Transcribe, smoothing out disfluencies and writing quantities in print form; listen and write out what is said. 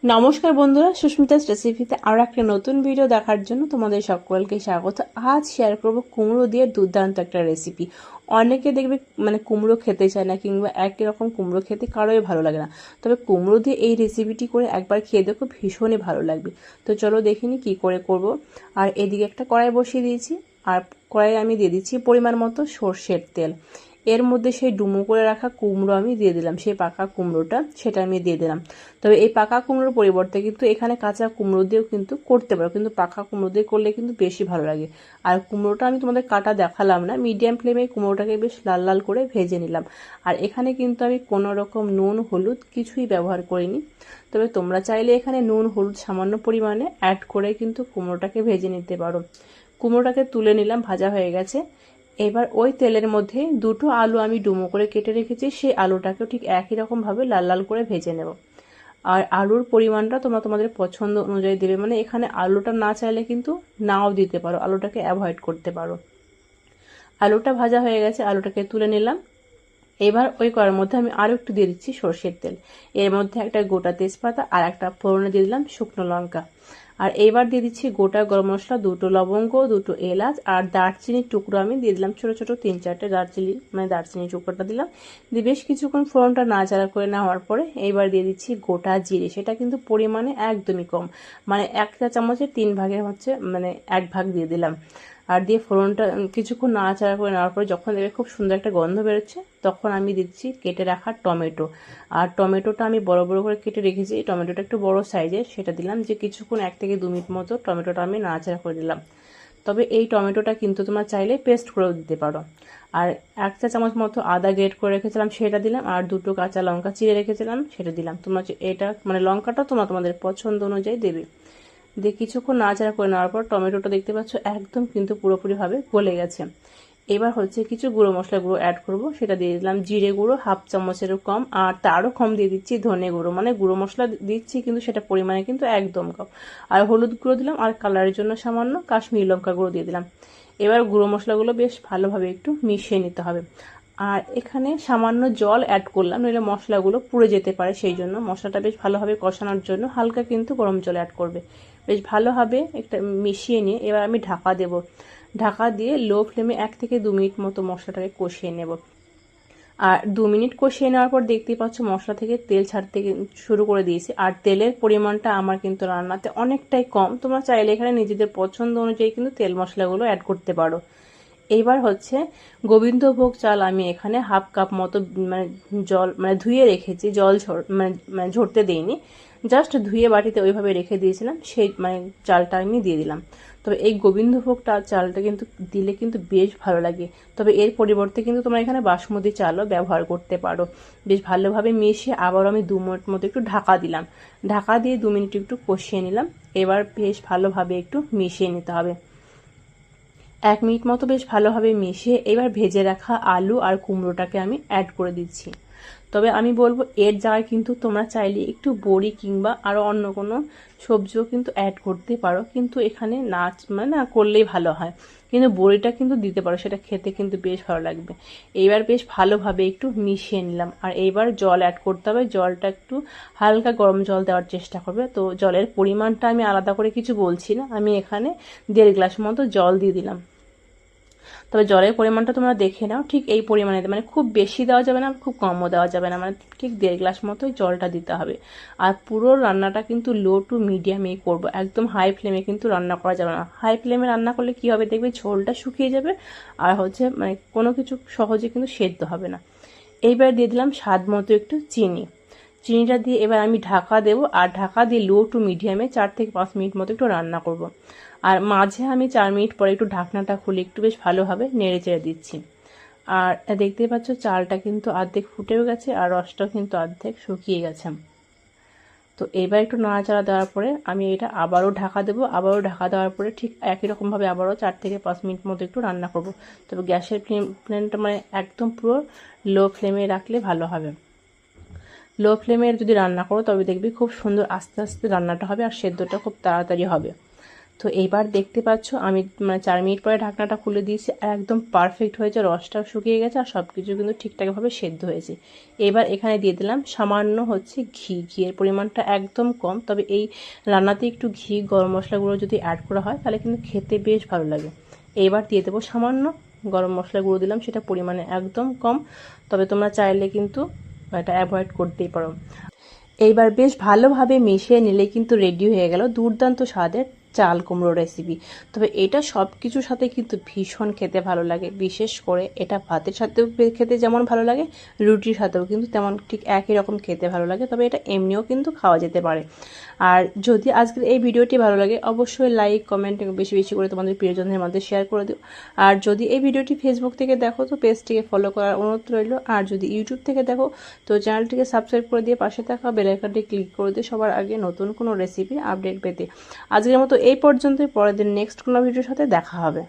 নমস্কার বন্ধুরা, সুস্মিতাস রেসিপিতে আরও একটা নতুন ভিডিও দেখার জন্য তোমাদের সকলকে স্বাগত। আজ শেয়ার করব কুমড়ো দিয়ে দুর্দান্ত একটা রেসিপি। অনেকে দেখবে কুমড়ো খেতে চায় না, কিংবা একই রকম কুমড়ো খেতে কারোই ভালো লাগে না। তবে কুমড়ো দিয়ে এই রেসিপিটি করে একবার খেয়ে দেখো, ভীষণই ভালো লাগবে। তো চলো দেখিনি কি করে করব। আর এদিকে একটা কড়াই বসিয়ে দিয়েছি, আর কড়াইয়ে আমি দিয়ে দিচ্ছি পরিমাণ মতো সর্ষের তেল। এর মধ্যে সেই ডুমো করে রাখা কুমড়ো আমি দিয়ে দিলাম, সেই পাকা কুমড়োটা সেটা আমি দিয়ে দিলাম। তবে এই পাকা কুমড়োর পরিবর্তে কিন্তু এখানে কাঁচা কুমড়ো দিয়েও কিন্তু করতে পারো, কিন্তু পাকা কুমড়ো দিয়ে করলে কিন্তু বেশি ভালো লাগে। আর কুমড়োটা আমি তোমাদের কাটা দেখালাম না, মিডিয়াম ফ্লেমে কুমড়োটাকে বেশ লাল লাল করে ভেজে নিলাম। আর এখানে কিন্তু আমি কোনো রকম নুন হলুদ কিছুই ব্যবহার করিনি। তবে তোমরা চাইলে এখানে নুন হলুদ সামান্য পরিমাণে অ্যাড করে কিন্তু কুমড়োটাকে ভেজে নিতে পারো। কুমড়োটাকে তুলে নিলাম, ভাজা হয়ে গেছে। এবার ওই তেলের মধ্যে দুটো আলু আমি ডুমো করে কেটে রেখেছি, সেই আলুটাকেও ঠিক একই রকমভাবে লাল লাল করে ভেজে নেব। আর আলুর পরিমাণটা তোমরা তোমাদের পছন্দ অনুযায়ী দেবে, এখানে আলুটা না চাইলে কিন্তু নাও দিতে পারো, আলুটাকে অ্যাভয়েড করতে পারো। আলুটা ভাজা হয়ে গেছে, আলুটাকে তুলে নিলাম। এবার ওই কড়াইয়ের মধ্যে আমি আরও একটু দিয়ে দিচ্ছি সর্ষের তেল। এর মধ্যে একটা গোটা তেজপাতা আর একটা ফোড়নে দিয়ে দিলাম শুকনো লঙ্কা। আর এইবার দিয়ে দিচ্ছি গোটা গরম মশলা, দুটো লবঙ্গ, দুটো এলাচ আর দারচিনির টুকরো আমি দিয়ে দিলাম, ছোটো ছোটো 3-4টে দারচিনি, দারচিনির টুকরোটা দিলাম। দিয়ে বেশ কিছুক্ষণ ফোড়নটা নাড়াচাড়া করে নেওয়ার পরে এইবার দিয়ে দিচ্ছি গোটা জিরে। সেটা কিন্তু পরিমাণে একদমই কম, 1 চা চামচের 3 ভাগের হচ্ছে 1 ভাগ দিয়ে দিলাম। আর দিয়ে ফোড়নটা কিছুক্ষণ নাড়াচাড়া করে নেওয়ার পরে যখন দেখবে খুব সুন্দর একটা গন্ধ বেরোচ্ছে, তখন আমি দিচ্ছি কেটে রাখা টমেটো। আর টমেটোটা আমি বড় বড় করে কেটে রেখেছি, টমেটোটা একটু বড় সাইজের, সেটা দিলাম। যে কিছুক্ষণ 1 থেকে 2 মিনিট মতো টমেটোটা আমি নাড়াচাড়া করে দিলাম। তবে এই টমেটোটা কিন্তু তোমরা চাইলে পেস্ট করেও দিতে পারো। আর 1 চা চামচ মতো আদা গ্রেট করে রেখেছিলাম, সেটা দিলাম। আর দুটো কাঁচা লঙ্কা চিড়ে রেখেছিলাম, সেটা দিলাম। তোমরা এটা লঙ্কাটা তোমরা তোমাদের পছন্দ অনুযায়ী দেবে। দিয়ে কিছুক্ষণ নাড়াচাড়া করে নেওয়ার পর টমেটোটা দেখতে পাচ্ছ একদম কিন্তু পুরোপুরিভাবে গলে গেছে। এবার হচ্ছে কিছু গুঁড়ো মশলা গুঁড়ো অ্যাড করব, সেটা দিয়ে দিলাম জিরে গুঁড়ো 1/2 চামচেরও কম, আর তারও কম দিয়ে দিচ্ছি ধনে গুঁড়ো। গুঁড়ো মশলা দিচ্ছি কিন্তু সেটা পরিমাণে কিন্তু একদম কম। আর হলুদ গুঁড়ো দিলাম, আর কালারের জন্য সামান্য কাশ্মীরি লঙ্কা গুঁড়ো দিয়ে দিলাম। এবার গুঁড়ো মশলাগুলো বেশ ভালোভাবে একটু মিশিয়ে নিতে হবে। আর এখানে সামান্য জল অ্যাড করলাম, নইলে মশলাগুলো পুড়ে যেতে পারে, সেই জন্য মশলাটা বেশ ভালোভাবে কষানোর জন্য হালকা কিন্তু গরম জল অ্যাড করবে। বেশ ভালোভাবে একটা মিশিয়ে নিয়ে এবার আমি ঢাকা দেব। ঢাকা দিয়ে লো ফ্লেমে 1 থেকে 2 মিনিট মতো মশলাটাকে কষিয়ে নেব। আর 2 মিনিট কষিয়ে নেওয়ার পর দেখতেই পাচ্ছ মশলা থেকে তেল ছাড়তে শুরু করে দিয়েছি। আর তেলের পরিমাণটা আমার কিন্তু রান্নাতে অনেকটাই কম, তোমরা চাইলে এখানে নিজেদের পছন্দ অনুযায়ী কিন্তু তেল মশলাগুলো অ্যাড করতে পারো। এইবার হচ্ছে গোবিন্দভোগ চাল আমি এখানে 1/2 কাপ মতো জল ধুয়ে রেখেছি, জল ঝরতে দেইনি, জাস্ট ধুয়ে বাটিতে ওইভাবে রেখে দিয়েছিলাম, সেই চালটা আমি দিয়ে দিলাম। তবে এই গোবিন্দভোগটা চালটা কিন্তু দিলে কিন্তু বেশ ভালো লাগে। তবে এর পরিবর্তে কিন্তু তোমরা এখানে বাসমতি চালও ব্যবহার করতে পারো। বেশ ভালোভাবে মিশিয়ে আবার আমি 2 মিনিট মতো একটু ঢাকা দিলাম। ঢাকা দিয়ে 2 মিনিট একটু কষিয়ে নিলাম। এবার বেশ ভালোভাবে একটু মিশিয়ে নিতে হবে। 1 মিনিট মতো বেশ ভালোভাবে মিশিয়ে এবার ভেজে রাখা আলু আর কুমড়োটাকে আমি অ্যাড করে দিচ্ছি। তবে আমি বলবো এর জায়গায় কিন্তু তোমরা চাইলে একটু বড়ি কিংবা আরও অন্য কোনো সবজিও কিন্তু অ্যাড করতে পারো, কিন্তু এখানে না করলেই ভালো হয়। কিন্তু বড়িটা কিন্তু দিতে পারো, সেটা খেতে কিন্তু বেশ ভালো লাগবে। এইবার বেশ ভালোভাবে একটু মিশিয়ে নিলাম। আর এইবার জল অ্যাড করতে হবে, জলটা একটু হালকা গরম জল দেওয়ার চেষ্টা করবে। তো জলের পরিমাণটা আমি আলাদা করে কিছু বলছি না, আমি এখানে 1.5 গ্লাস মতো জল দিয়ে দিলাম। তবে জলের পরিমাণটা তোমরা দেখে নাও, ঠিক এই পরিমাণে, খুব বেশি দেওয়া যাবে না, খুব কমও দেওয়া যাবে না, ঠিক 1.5 গ্লাস মতোই জলটা দিতে হবে। আর পুরো রান্নাটা কিন্তু লো টু মিডিয়ামেই করব, একদম হাই ফ্লেমে কিন্তু রান্না করা যাবে না। হাই ফ্লেমে রান্না করলে কি হবে দেখবে, ঝোলটা শুকিয়ে যাবে, আর হচ্ছে কোনো কিছু সহজে কিন্তু সেদ্ধ হবে না। এইবার দিয়ে দিলাম স্বাদ মতো একটু চিনি। চিনিটা দিয়ে এবার আমি ঢাকা দেবো, আর ঢাকা দিয়ে লো টু মিডিয়ামে 4 থেকে 5 মিনিট মতো একটু রান্না করব। আর মাঝে আমি 4 মিনিট পরে একটু ঢাকনাটা খুলে একটু বেশ ভালোভাবে নেড়ে চেড়ে দিচ্ছি। আর দেখতেই পাচ্ছ চালটা কিন্তু অর্ধেক ফুটেও গেছে, আর রসটাও কিন্তু অর্ধেক শুকিয়ে গেছে। তো এবার একটু নাড়াচাড়া দেওয়ার পরে আমি এটা আবারও ঢাকা দেবো। আবারও ঢাকা দেওয়ার পরে ঠিক একই রকমভাবে আবারও 4 থেকে 5 মিনিট মতো একটু রান্না করব। তবে গ্যাসের ফ্লেমটা একদম পুরো লো ফ্লেমে রাখলে ভালো হবে। লো ফ্লেমে যদি রান্না করো তবে দেখবি খুব সুন্দর আস্তে আস্তে রান্নাটা হবে, আর সেদ্ধটা খুব তাড়াতাড়ি হবে। তো এইবার দেখতে পাচ্ছ আমি 4 মিনিট পরে ঢাকনাটা খুলে দিয়েছি, একদম পারফেক্ট হয়েছে, রসটাও শুকিয়ে গেছে আর সব কিছু কিন্তু ঠিকঠাকভাবে সেদ্ধ হয়েছে। এবার এখানে দিয়ে দিলাম সামান্য ঘিয়ের পরিমাণটা একদম কম, তবে এই রান্নাতে একটু ঘি গরম মশলাগুলো যদি অ্যাড করা হয় তাহলে কিন্তু খেতে বেশ ভালো লাগে। এইবার দিয়ে দেবো সামান্য গরম মশলা গুঁড়ো দিলাম, সেটা পরিমাণে একদম কম, তবে তোমরা চাইলে কিন্তু এটা অ্যাভয়েড করতেই পারো। এইবার বেশ ভালোভাবে মিশিয়ে নিলে কিন্তু রেডি হয়ে গেল দুর্দান্ত স্বাদের চাল কুমড়ো রেসিপি। তবে এটা সব কিছুর সাথে কিন্তু ভীষণ খেতে ভালো লাগে, বিশেষ করে এটা ভাতের সাথেও খেতে যেমন ভালো লাগে, রুটির সাথেও কিন্তু তেমন ঠিক একই রকম খেতে ভালো লাগে। তবে এটা এমনিও কিন্তু খাওয়া যেতে পারে। আর যদি আজকের এই ভিডিওটি ভালো লাগে অবশ্যই লাইক কমেন্ট বেশি বেশি করে তোমাদের প্রিয়জনের মধ্যে শেয়ার করে দিও। আর যদি এই ভিডিওটি ফেসবুক থেকে দেখো তো পেজটিকে ফলো করার অনুরোধ রইল, আর যদি ইউটিউব থেকে দেখো তো চ্যানেলটিকে সাবস্ক্রাইব করে দিয়ে পাশে থাকা বেল আইকনটি ক্লিক করে দিয়ে সবার আগে নতুন কোনো রেসিপির আপডেট পেতে। আজকের মতো এই পর্যন্তই, পরের দিন নেক্সট কোনো ভিডিওর সাথে দেখা হবে।